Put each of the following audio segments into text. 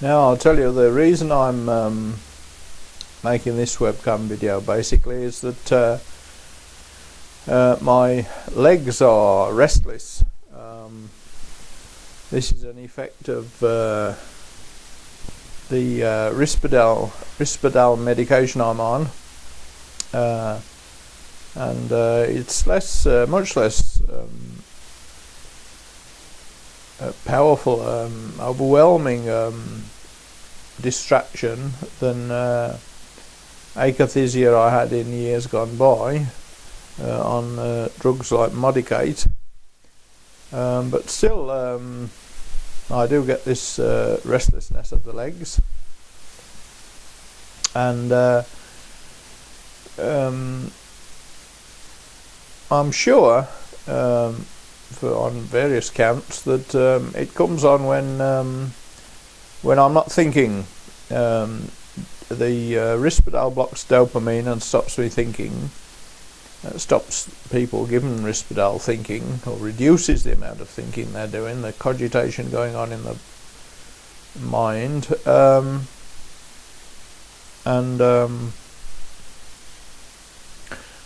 Now I'll tell you the reason I'm making this webcam video basically is that my legs are restless. This is an effect of the Risperdal medication I'm on, and it's much less powerful, overwhelming distraction than akathisia I had in years gone by on drugs like Modicate, but still I do get this restlessness of the legs, and I'm sure on various counts that it comes on when I'm not thinking. The Risperdal blocks dopamine and stops me thinking. Stops people given Risperdal thinking, or reduces the amount of thinking they're doing, the cogitation going on in the mind, and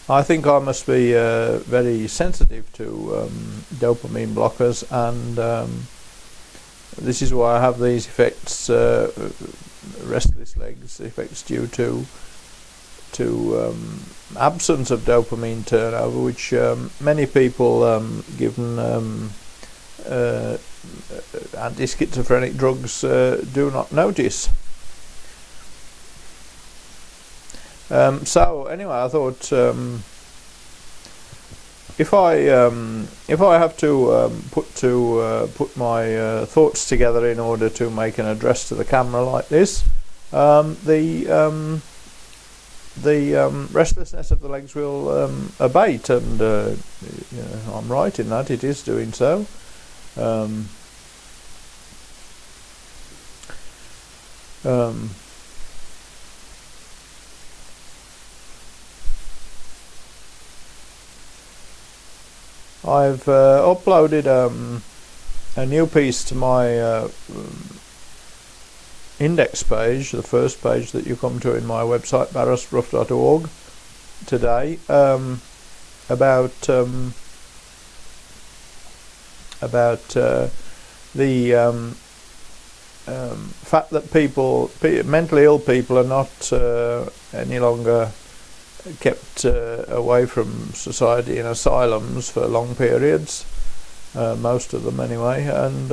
I think I must be very sensitive to dopamine blockers, and this is why I have these effects, restless legs effects, due to absence of dopamine turnover, which many people given anti-schizophrenic drugs do not notice. So anyway, I thought if I have to put my thoughts together in order to make an address to the camera like this, the restlessness of the legs will abate, and I'm right in that it is doing so. I've uploaded a new piece to my index page, the first page that you come to in my website, Barrass-Brough.org, today, about the fact that mentally ill people are not any longer kept away from society in asylums for long periods, most of them anyway, and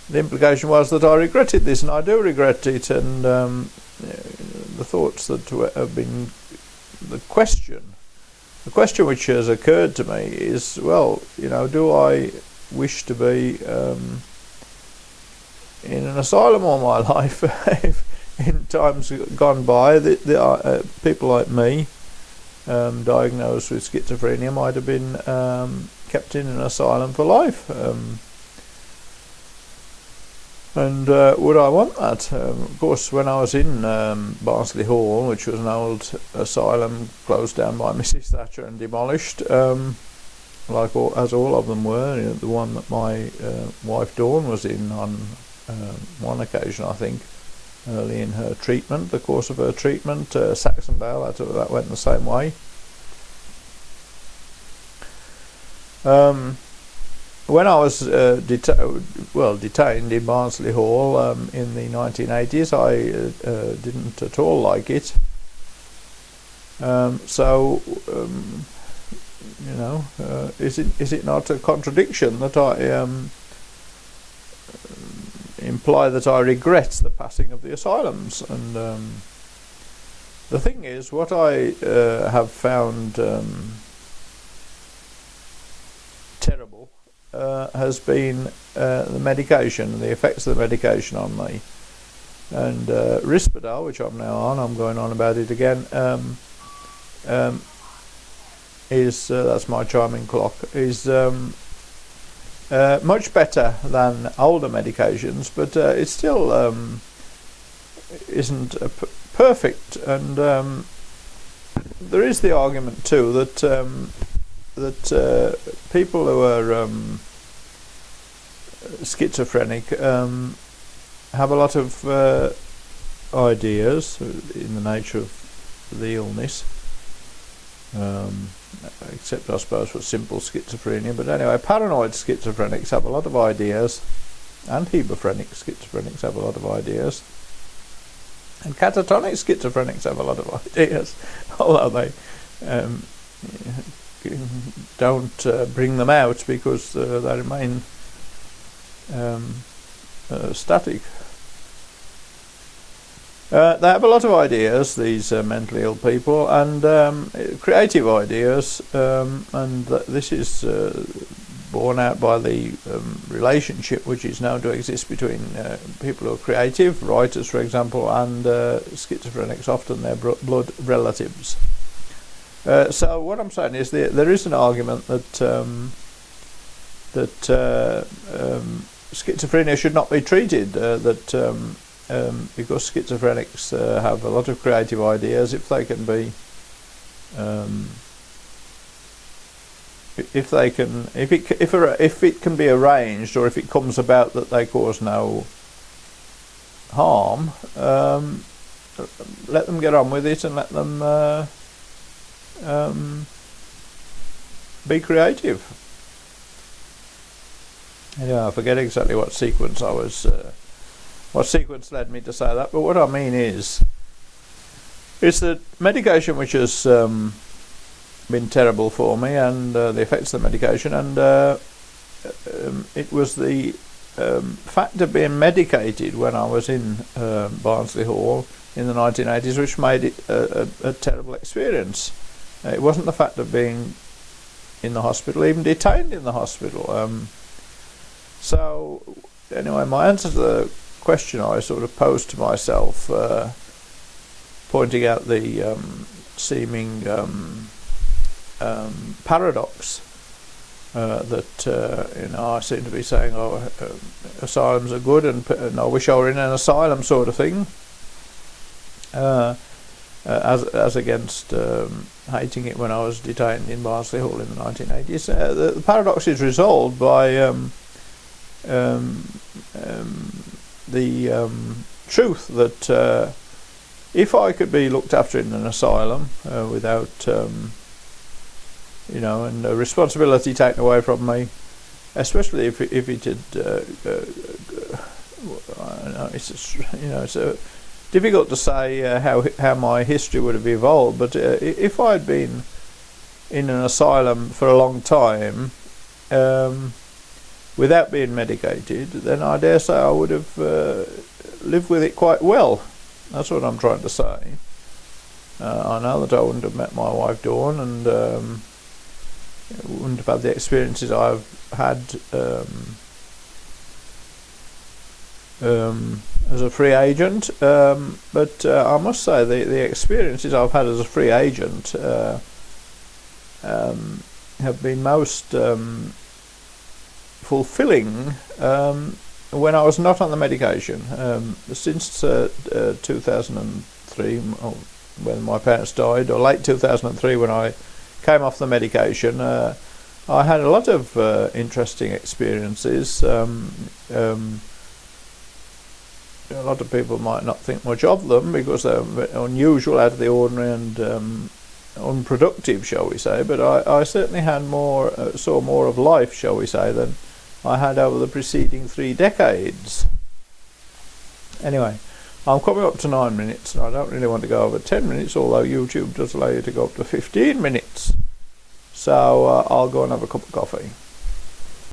the implication was that I regretted this, and I do regret it, and the thoughts that have been, the question which has occurred to me is, well, do I wish to be in an asylum all my life? If in times gone by, the people like me, diagnosed with schizophrenia, might have been kept in an asylum for life. And would I want that? Of course, when I was in Barnsley Hall, which was an old asylum closed down by Mrs. Thatcher and demolished, as all of them were, the one that my wife Dawn was in on one occasion, I think, early in her treatment, the course of her treatment, Saxondale, that went the same way. When I was detained in Barnsley Hall in the 1980s, I didn't at all like it. Is it not a contradiction that I imply that I regret the passing of the asylums? And the thing is, what I have found terrible has been the medication, the effects of the medication on me. And Risperdal, which I'm now on, I'm going on about it again, is that's my chiming clock, is much better than older medications, but it still isn't perfect. And there is the argument too that people who are schizophrenic have a lot of ideas in the nature of the illness, except I suppose for simple schizophrenia. But anyway, paranoid schizophrenics have a lot of ideas, and hebephrenic schizophrenics have a lot of ideas, and catatonic schizophrenics have a lot of ideas, although they don't bring them out because they remain static. They have a lot of ideas, these mentally ill people, and creative ideas, and this is borne out by the relationship which is known to exist between people who are creative, writers for example, and schizophrenics, often their blood relatives. So what I'm saying is there is an argument that schizophrenia should not be treated, because schizophrenics have a lot of creative ideas. If they can be, if it can be arranged, or if it comes about that they cause no harm, let them get on with it and let them be creative. Anyway, I forget exactly what sequence what sequence led me to say that, but what I mean is that medication which has been terrible for me, and the effects of the medication, and it was the fact of being medicated when I was in Barnsley Hall in the 1980s which made it a terrible experience. It wasn't the fact of being in the hospital, even detained in the hospital. So anyway, my answer to the question I sort of posed to myself, pointing out the seeming paradox that I seem to be saying, asylums are good, and I wish I were in an asylum, sort of thing, as against hating it when I was detained in Barrass-Brough Hall in the 1980s. The paradox is resolved by the truth that if I could be looked after in an asylum without, and responsibility taken away from me, especially if it had, it's difficult to say how my history would have evolved, but if I'd been in an asylum for a long time, without being medicated, then I dare say I would have lived with it quite well. That's what I'm trying to say. I know that I wouldn't have met my wife Dawn, and wouldn't have had the experiences I've had as a free agent, but I must say the experiences I've had as a free agent have been most fulfilling when I was not on the medication. Since 2003, when my parents died, or late 2003 when I came off the medication, I had a lot of interesting experiences. A lot of people might not think much of them because they're unusual, out of the ordinary, and unproductive, shall we say, but I certainly had saw more of life, shall we say, than I had over the preceding 3 decades. Anyway, I'm coming up to 9 minutes, and I don't really want to go over 10 minutes, although YouTube does allow you to go up to 15 minutes. So I'll go and have a cup of coffee.